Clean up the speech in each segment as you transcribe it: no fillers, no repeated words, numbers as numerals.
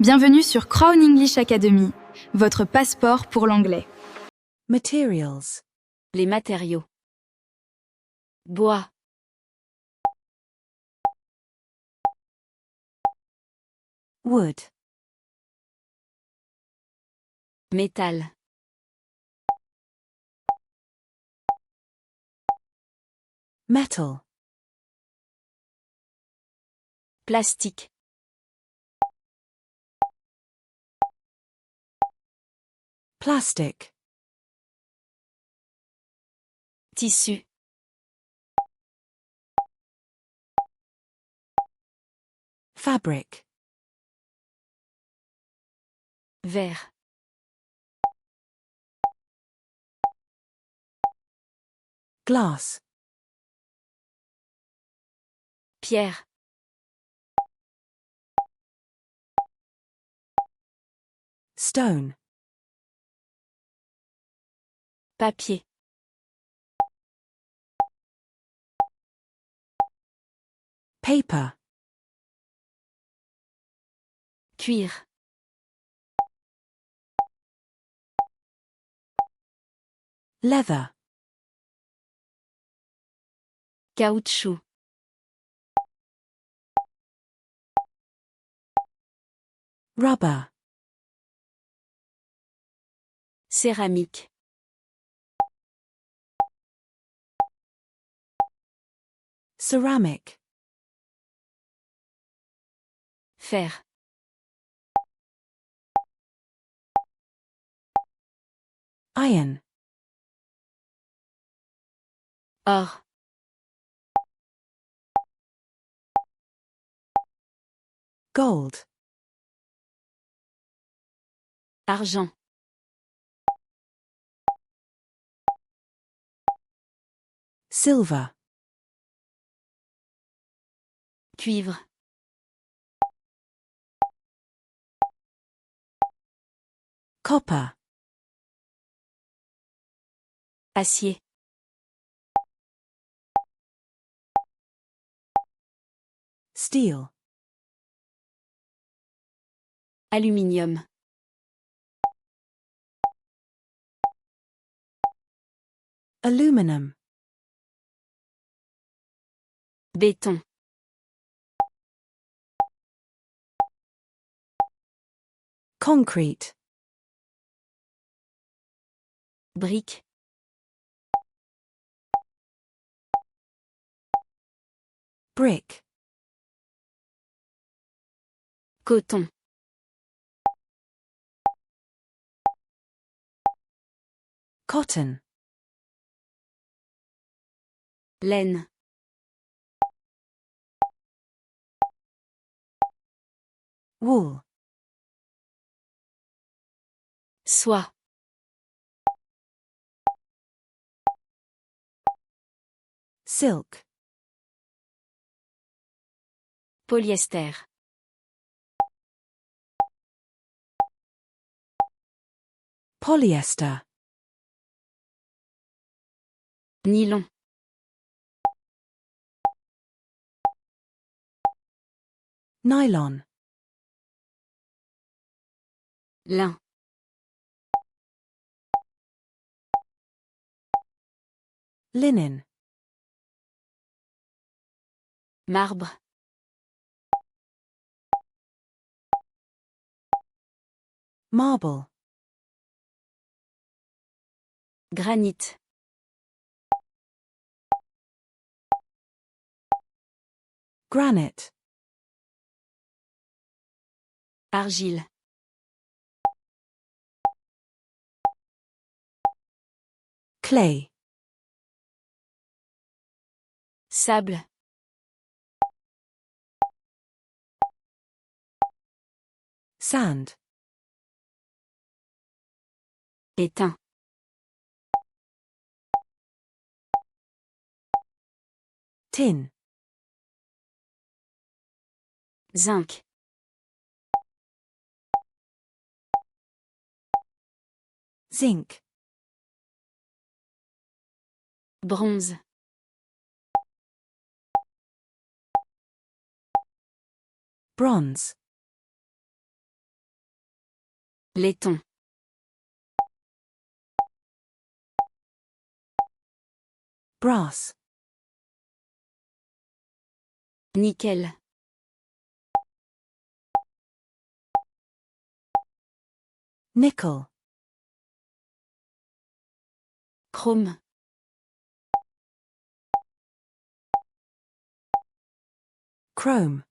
Bienvenue sur Crown English Academy, votre passeport pour l'anglais. Materials. Les matériaux. Bois. Wood. Métal. Metal. Plastique. Plastic. Tissu. Fabric. Verre. Glass. Pierre. Stone. Papier. Paper. Cuir. Leather. Caoutchouc. Rubber. Céramique. Ceramic. Fer. Iron. Or. Gold. Argent. Silver. Cuivre. Copper. Acier. Steel. Aluminium. Aluminum. Béton. Concrete. Brique. Brick. Coton. Cotton. Laine. Wool. Soie. Silk. Polyester. Polyester. Nylon. Nylon. Lin. Linen. Marbre. Marble. Granit. Granite. Argile. Clay. Sable. Sand. Étain. Tin. Zinc. Zinc. Bronze. Bronze. laiton, brass, nickel, nickel, chrome, chrome,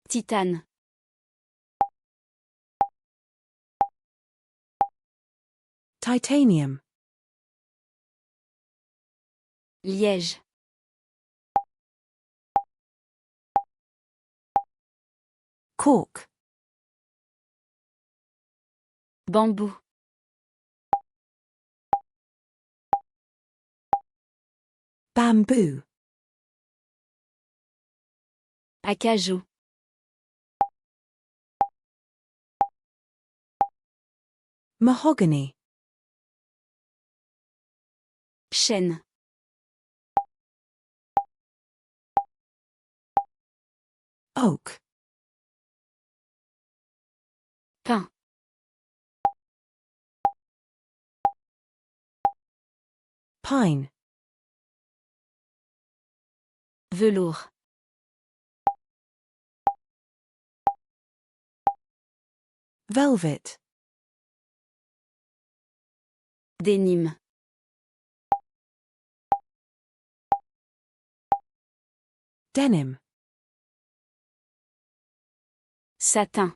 titane, titanium, liège, cork, bambou, bamboo, acajou, mahogany, chêne, oak, pin, pine, velours, velvet, dénime, denim, satin,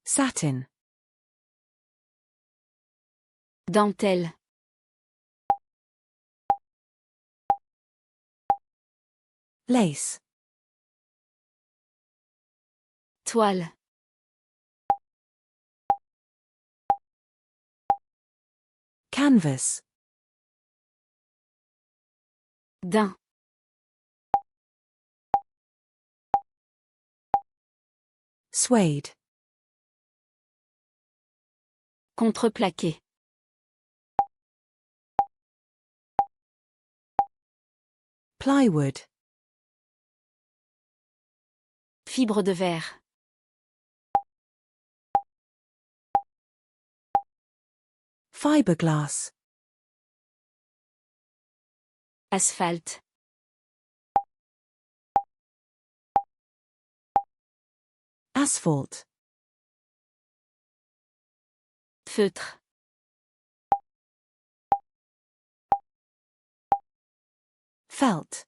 satin, dentelle, lace, toile, canvas, daim, suede, contreplaqué, plywood, fibre de verre, fiberglass, asphalte, asphalt, feutre, felt,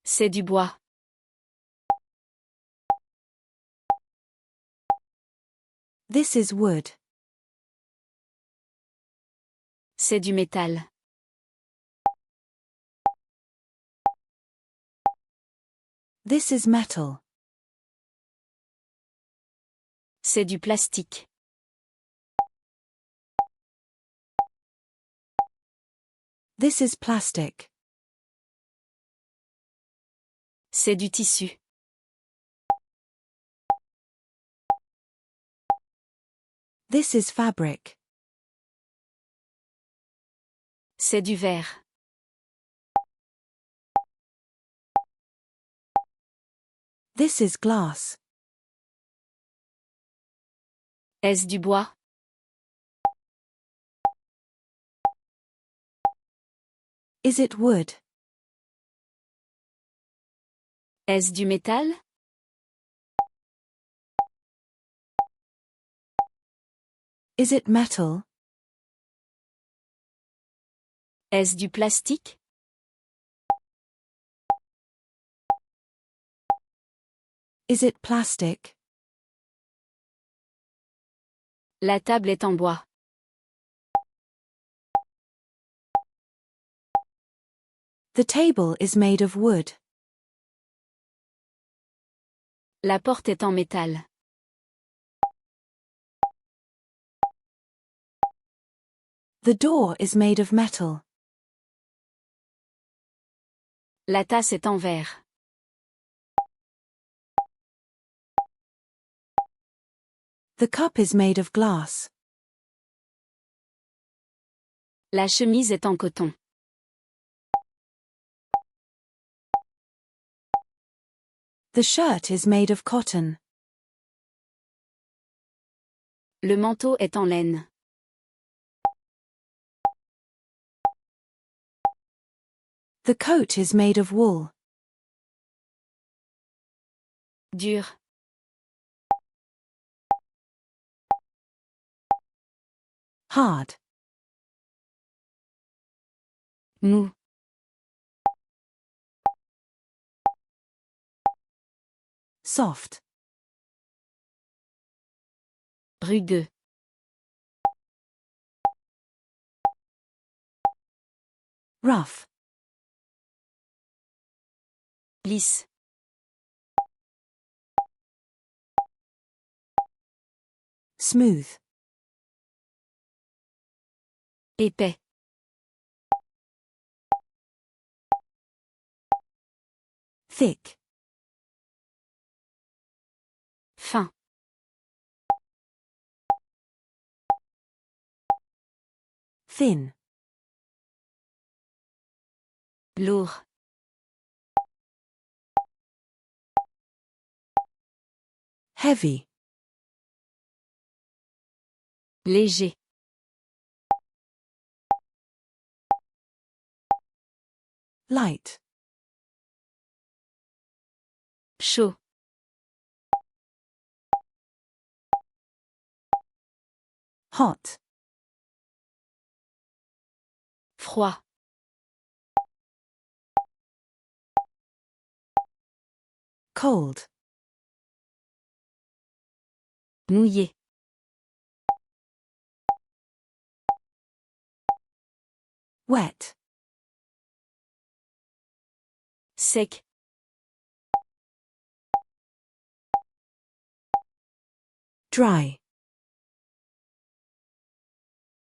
c'est du bois, this is wood, c'est du métal, this is metal, c'est du plastique, this is plastic, c'est du tissu, this is fabric, c'est du verre, this is glass, est-ce du bois, is it wood, est-ce du métal, is it metal, est-ce du plastique, is it plastic, la table est en bois, the table is made of wood, la porte est en métal, the door is made of metal, la tasse est en verre, the cup is made of glass, la chemise est en coton, The shirt is made of cotton. Le manteau est en laine. The coat is made of wool. Dur. Hard. Mou. Soft. Rugueux. Rough. Lisse. Smooth. Épais. Thick. Fin. Thin. Lourd. Heavy. Léger. Light. Chaud. Hot. Froid. Cold. Mouillé. Wet. Sec. Dry.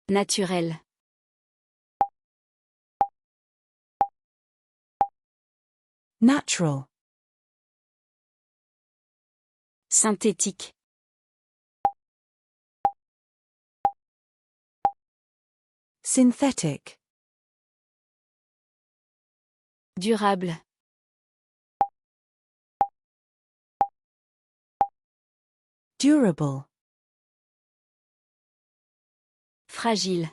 Naturel. Natural. Synthétique. Synthetic. Durable. Durable. Fragile.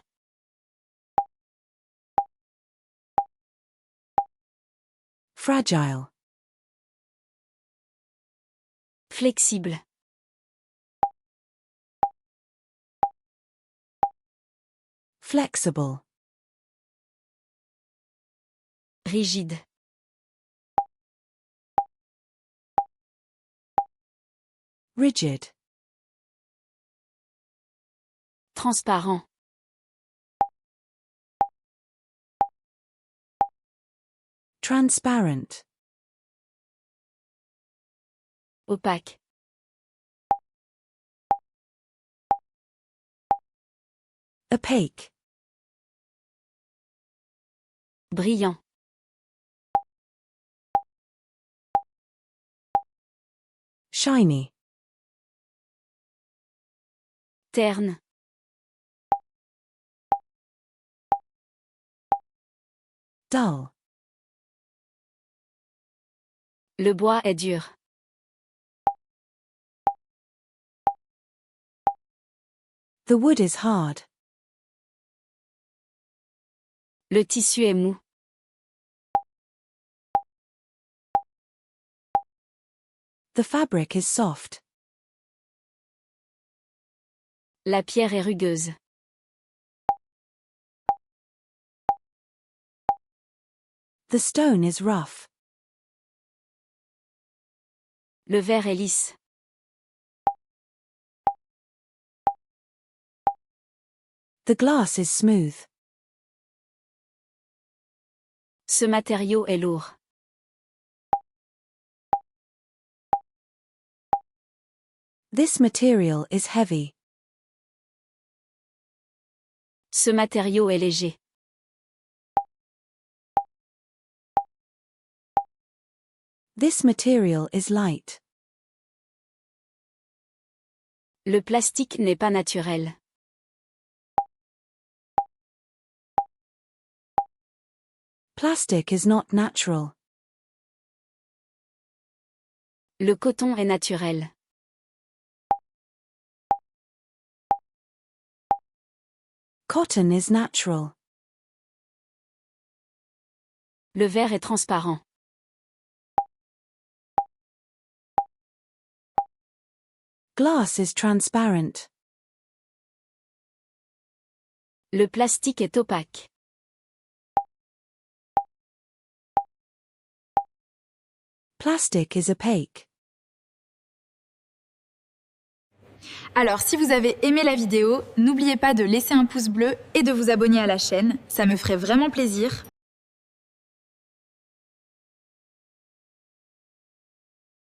Fragile. Flexible. Flexible. Rigide. Rigid. Transparent. Transparent. Opaque. Opaque. Brillant. Shiny. Terne. Dull. Le bois est dur. The wood is hard. Le tissu est mou. The fabric is soft. La pierre est rugueuse. The stone is rough. Le verre est lisse. The glass is smooth. Ce matériau est lourd. This material is heavy. Ce matériau est léger. This material is light. Le plastique n'est pas naturel. Plastic is not natural. Le coton est naturel. Cotton is natural. Le verre est transparent. Glass is transparent. Le plastique est opaque. Plastic is opaque. Alors, si vous avez aimé la vidéo, n'oubliez pas de laisser un pouce bleu et de vous abonner à la chaîne, ça me ferait vraiment plaisir.